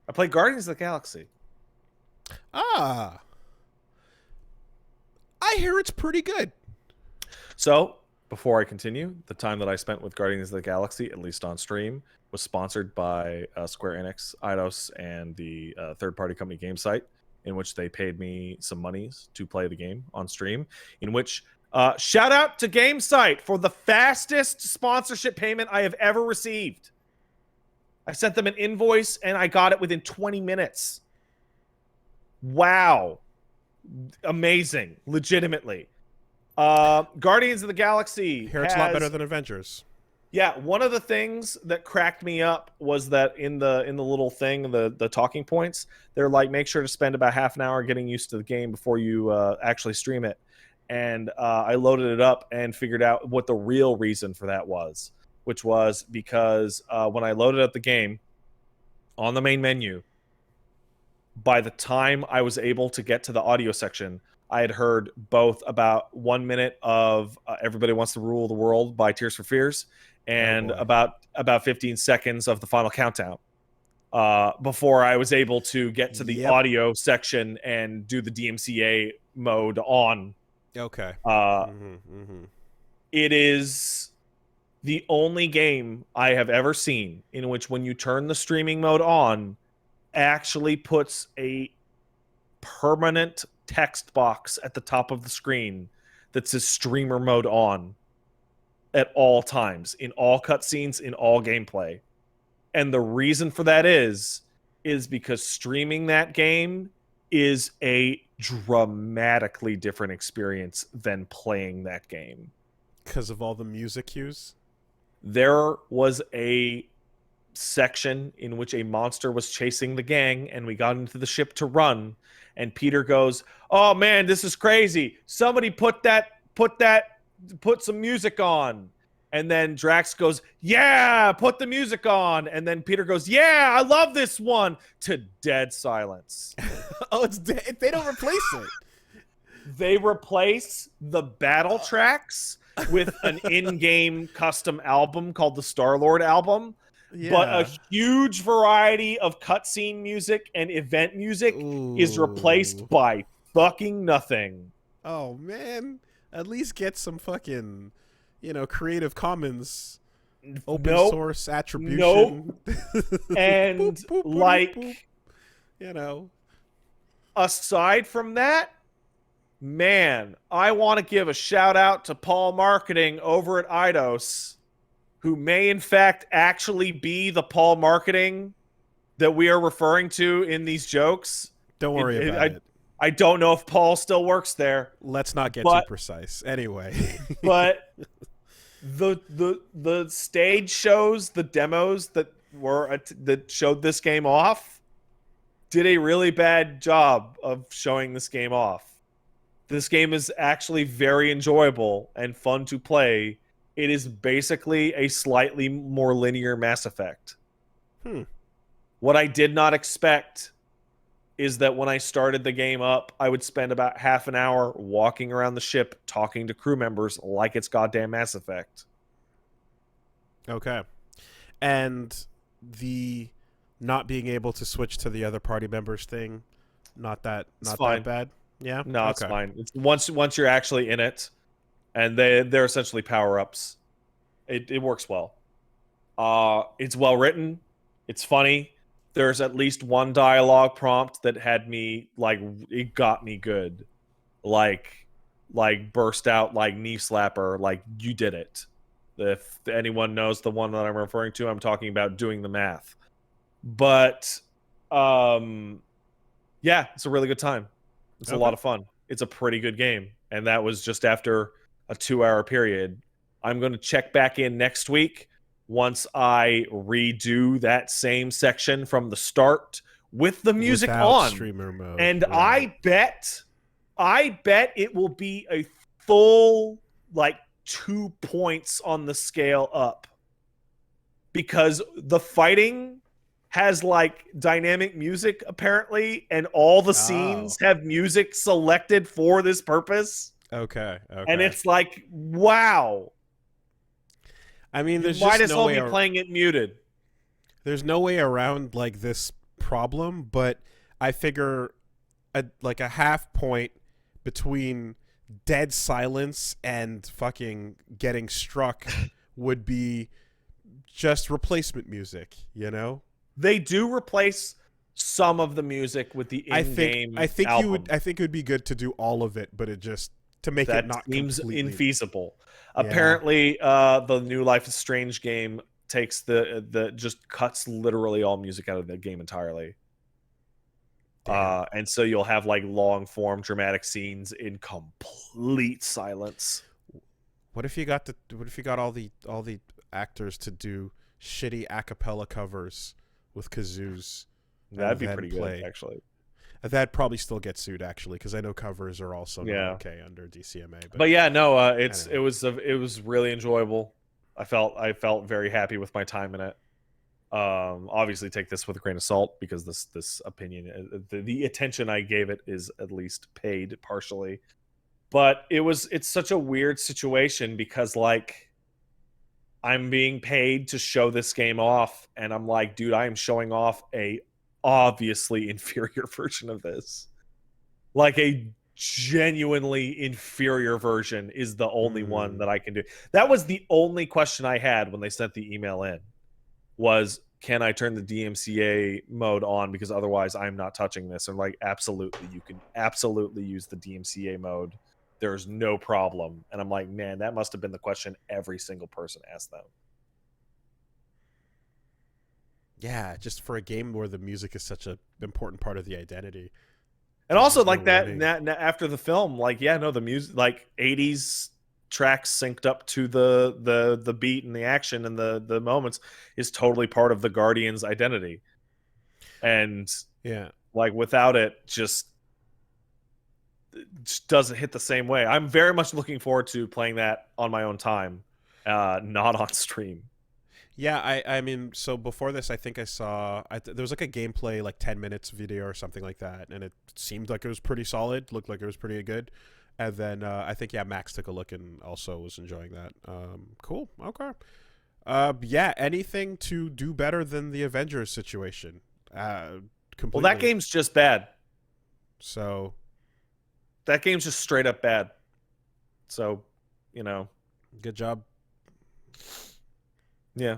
I played Guardians of the Galaxy. Ah, I hear it's pretty good. So, before I continue, the time that I spent with Guardians of the Galaxy, at least on stream, was sponsored by Square Enix, Eidos, and the third-party company GameSite, in which they paid me some monies to play the game on stream. In which, shout out to GameSite for the fastest sponsorship payment I have ever received. I sent them an invoice and I got it within 20 minutes. Wow. Amazing. Legitimately. Guardians of the Galaxy I hear it's a lot better than Avengers. Yeah, one of the things that cracked me up was that in the little thing, the talking points, they're like, make sure to spend about half an hour getting used to the game before you actually stream it. And I loaded it up and figured out what the real reason for that was, which was because when I loaded up the game on the main menu, by the time I was able to get to the audio section, I had heard both about 1 minute of "Everybody Wants to Rule the World" by Tears for Fears, and about 15 seconds of the final countdown. Before I was able to get to the audio section and do the DMCA mode on. Okay. It is the only game I have ever seen in which, when you turn the streaming mode on, actually puts a permanent text box at the top of the screen that says streamer mode on at all times, in all cutscenes, in all gameplay. And the reason for that is because streaming that game is a dramatically different experience than playing that game. Because of all the music cues? There was a section in which a monster was chasing the gang, and we got into the ship to run, and Peter goes, "Oh man, this is crazy. Somebody put some music on." And then Drax goes, "Yeah, put the music on." And then Peter goes, "Yeah, I love this one," to dead silence. Oh, it's dead. They don't replace it. They replace the battle tracks with an in-game custom album called the Starlord album. Yeah. But a huge variety of cutscene music and event music is replaced by fucking nothing. Oh, man. At least get some fucking, Creative Commons open source attribution. And boop, boop, like, boop. Aside from that, man, I want to give a shout out to Paul Marketing over at Eidos, who may in fact actually be the Paul Marketing that we are referring to in these jokes. Don't worry about it. I don't know if Paul still works there. Let's not get too precise. Anyway. But the stage shows, the demos that showed this game off, did a really bad job of showing this game off. This game is actually very enjoyable and fun to play. It is basically a slightly more linear Mass Effect. What I did not expect is that when I started the game up, I would spend about half an hour walking around the ship talking to crew members like it's goddamn Mass Effect. Okay. And the not being able to switch to the other party members thing, not that bad? Yeah? No, it's fine. It's once you're actually in it, and they're essentially power-ups. It works well. It's well written. It's funny. There's at least one dialogue prompt that had me, like, it got me good. Like burst out, like, knee slapper, like, you did it. If anyone knows the one that I'm referring to, I'm talking about Doing the Math. But, yeah, it's a really good time. It's a lot of fun. It's a pretty good game. And that was just after a 2-hour period. I'm going to check back in next week once I redo that same section from the start with the music on. Streamer mode. And right. I bet it will be a full, like, 2 points on the scale up. Because the fighting has, like, dynamic music, apparently, and all the scenes have music selected for this purpose. Okay. And it's like, wow. I mean, there's might just as well be playing it muted. There's no way around, like, this problem, but I figure like a half point between dead silence and fucking getting struck would be just replacement music, you know? They do replace some of the music with the in-game album. I think it would be good to do all of it, but it just to make it That not seems completely infeasible. Yeah. Apparently, the new Life is Strange game takes the just cuts literally all music out of the game entirely. Damn. And so you'll have like long form dramatic scenes in complete silence. What if you got all the actors to do shitty a cappella covers with kazoos That'd and be then pretty play? good, actually. That probably still gets sued actually because I know covers are also not Yeah. okay under DCMA. But yeah, no, Anyway. it was really enjoyable. I felt very happy with my time in it. Obviously take this with a grain of salt because this opinion, the attention I gave it is at least paid partially. But it's such a weird situation because like I'm being paid to show this game off, and I'm like, dude, I am showing off a obviously inferior version of this. Like a genuinely inferior version is the only one that I can do. That was the only question I had when they sent the email in was, can I turn the DMCA mode on because otherwise I'm not touching this? And like, absolutely, you can absolutely use the DMCA mode. There's no problem. And I'm like, man, that must have been the question every single person asked them. Yeah, just for a game where the music is such an important part of the identity. And There's also just no like that, winning. after the film, like, yeah, no, the music, like 80s tracks synced up to the beat and the action and the moments is totally part of the Guardian's identity. And Yeah. like without it just doesn't hit the same way. I'm very much looking forward to playing that on my own time, not on stream. Yeah, I mean, so before this, I think I saw there was like a gameplay, like 10 minutes video or something like that, and it seemed like it was pretty solid. Looked like it was pretty good. And then I think Max took a look and also was enjoying that. Cool. Okay. Yeah. Anything to do better than the Avengers situation? Completely. Well, that game's just bad. So that game's just straight up bad. So, good job. Yeah.